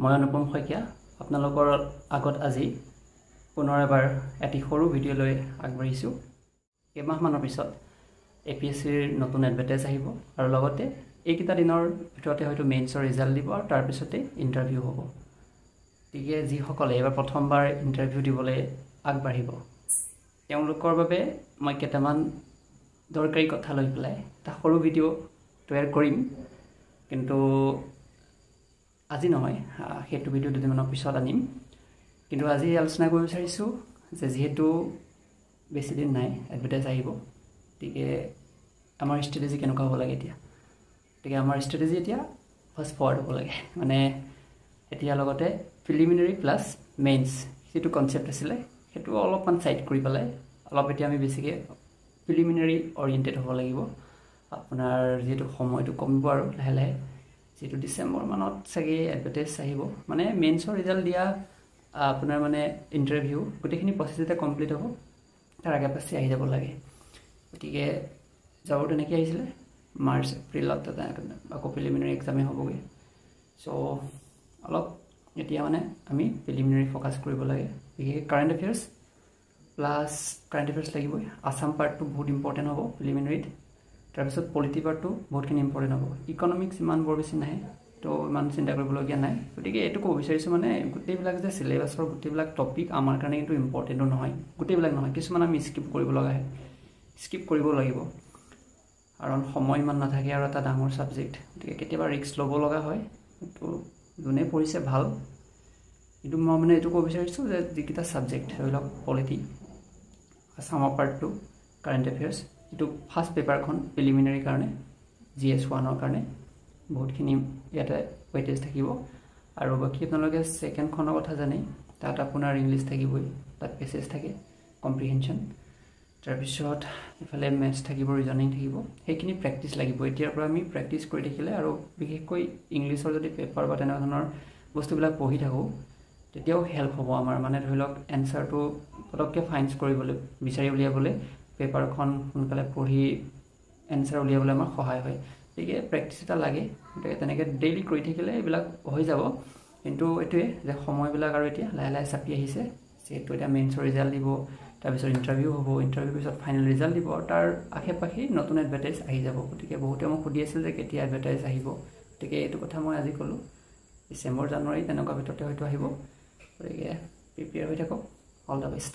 মই অনুপম শইকীয়া আপোনালোকৰ আগত আজি পুনৰ এবাৰ এটি সৰু ভিডিঅ' লৈ আগবাঢ়িছোঁ। কেইমাহমানৰ পিছত APSCৰ নতুন এডভাৰটাইজ আহিব আৰু লগতে এইকেইটা দিনৰ ভিতৰতে হয়তো মেইনছৰ ৰিজাল্ট দিব আৰু তাৰ পিছতে ইণ্টাৰভিউ হ'ব। গতিকে যিসকলে এবাৰ প্ৰথমবাৰ ইণ্টাৰভিউ দিবলৈ আগবাঢ়িব তেওঁলোকৰ বাবে মই কেইটামান দৰকাৰী কথা লৈ পেলাই এটা সৰু ভিডিঅ' তৈয়াৰ কৰিম, কিন্তু আজি নহয়, সেইটো ভিডিঅ' দুদিনমানৰ পিছত আনিম। কিন্তু আজি আলোচনা কৰিব বিচাৰিছোঁ যে যিহেতু বেছি দিন নাই এডভাৰটাইজ আহিব, গতিকে আমাৰ ষ্ট্ৰেটেজি কেনেকুৱা হ'ব লাগে এতিয়া। গতিকে আমাৰ ষ্ট্ৰেটেজি এতিয়া ফাৰ্ষ্ট ফৰৱাৰ্ড হ'ব লাগে, মানে এতিয়া লগতে প্ৰিলিমিনাৰী প্লাছ মেইনছ যিটো কনচেপ্ট আছিলে সেইটো অলপমান ছাইড কৰি পেলাই অলপ এতিয়া আমি বেছিকৈ প্ৰিলিমিনাৰী অৰিয়েণ্টেড হ'ব লাগিব। আপোনাৰ যিহেতু সময়টো কমিব আৰু লাহে লাহে, যিটো ডিচেম্বৰ মানত চাগে এডভাৰটাইজ আহিব, মানে মেইনছৰ ৰিজাল্ট দিয়া আপোনাৰ মানে ইণ্টাৰভিউ গোটেইখিনি প্ৰচেছ যেতিয়া কমপ্লিট হ'ব তাৰ আগে পাছে আহি যাব লাগে। গতিকে যাবৰ তেনেকৈ আহিছিলে মাৰ্চ এপ্ৰিলত আকৌ প্ৰিলিমিনাৰী এক্সামেই হ'বগৈ। চ' অলপ এতিয়া মানে আমি প্ৰিলিমিনাৰী ফ'কাছ কৰিব লাগে, বিশেষকৈ current affairs plus current affairs লাগিবই। আছাম পাৰ্টটো বহুত ইম্পৰ্টেণ্ট হ'ব প্ৰিলিমিনাৰীত, তাৰপিছত পলিটি পাৰ্টটো বহুতখিনি ইম্পৰ্টেণ্ট হ'ব। ইকনমিক্স ইমান বৰ বেছি নাহে, তো ইমান চিন্তা কৰিবলগীয়া নাই। গতিকে এইটো ক'ব বিচাৰিছোঁ মানে গোটেইবিলাক যে চিলেবাছৰ গোটেইবিলাক টপিক আমাৰ কাৰণে কিন্তু ইম্পৰ্টেণ্টো নহয়, গোটেইবিলাক নহয়, কিছুমান আমি স্কিপ কৰিব লগা হয়, স্কিপ কৰিব লাগিব কাৰণ সময় ইমান নাথাকে আৰু এটা ডাঙৰ ছাবজেক্ট। গতিকে কেতিয়াবা ৰিস্ক ল'ব লগা হয়, তো যোনে পঢ়িছে ভাল। কিন্তু মই মানে এইটো ক'ব বিচাৰিছোঁ যে যিকেইটা ছাবজেক্ট ধৰি লওক পলিটি, আছামৰ পাৰ্টটো, কাৰেণ্ট এফেয়াৰ্ছ, এইটো ফাৰ্ষ্ট পেপাৰখন প্ৰিলিমিনাৰীৰ কাৰণে GS1ৰ কাৰণে বহুতখিনি ইয়াতে ৱেইটেজ থাকিব। আৰু বাকী আপোনালোকে ছেকেণ্ডখনৰ কথা জানেই, তাত আপোনাৰ ইংলিছ থাকিবই, তাত পেছেজ থাকে, কম্প্ৰিহেনশ্যন, তাৰপিছত ইফালে মেথছ থাকিব, ৰিজনিং থাকিব, সেইখিনি প্ৰেক্টিচ লাগিব। এতিয়াৰ পৰা আমি প্ৰেক্টিচ কৰি থাকিলে আৰু বিশেষকৈ ইংলিছৰ যদি পেপাৰ বা তেনেকুৱা ধৰণৰ বস্তুবিলাক পঢ়ি থাকোঁ তেতিয়াও হেল্প হ'ব আমাৰ, মানে ধৰি লওক এনচাৰটো পটককৈ ফাইণ্ড কৰিবলৈ বিচাৰি উলিয়াবলৈ পেপাৰখন সোনকালে পঢ়ি এনচাৰ উলিয়াবলৈ আমাৰ সহায় হয়। গতিকে প্ৰেক্টিচ এটা লাগে, গতিকে তেনেকৈ ডেইলি কৰি থাকিলে এইবিলাক হৈ যাব। কিন্তু এইটোৱে যে সময়বিলাক আৰু এতিয়া লাহে লাহে চাপি আহিছে, যিহেতু এতিয়া মেইনছৰ ৰিজাল্ট দিব, তাৰপিছত ইণ্টাৰভিউ হ'ব, ইণ্টাৰভিউৰ পিছত ফাইনেল ৰিজাল্ট দিব, তাৰ আশে পাশেই নতুন এডভাৰটাইজ আহি যাব। গতিকে বহুতে মোক সুধি আছিল যে কেতিয়া এডভাৰটাইজ আহিব, গতিকে এইটো কথা মই আজি ক'লোঁ, ডিচেম্বৰ জানুৱাৰী তেনেকুৱা ভিতৰতে হয়তো আহিব। গতিকে প্ৰিপেয়াৰ হৈ থাকক, অল দ্য বেষ্ট।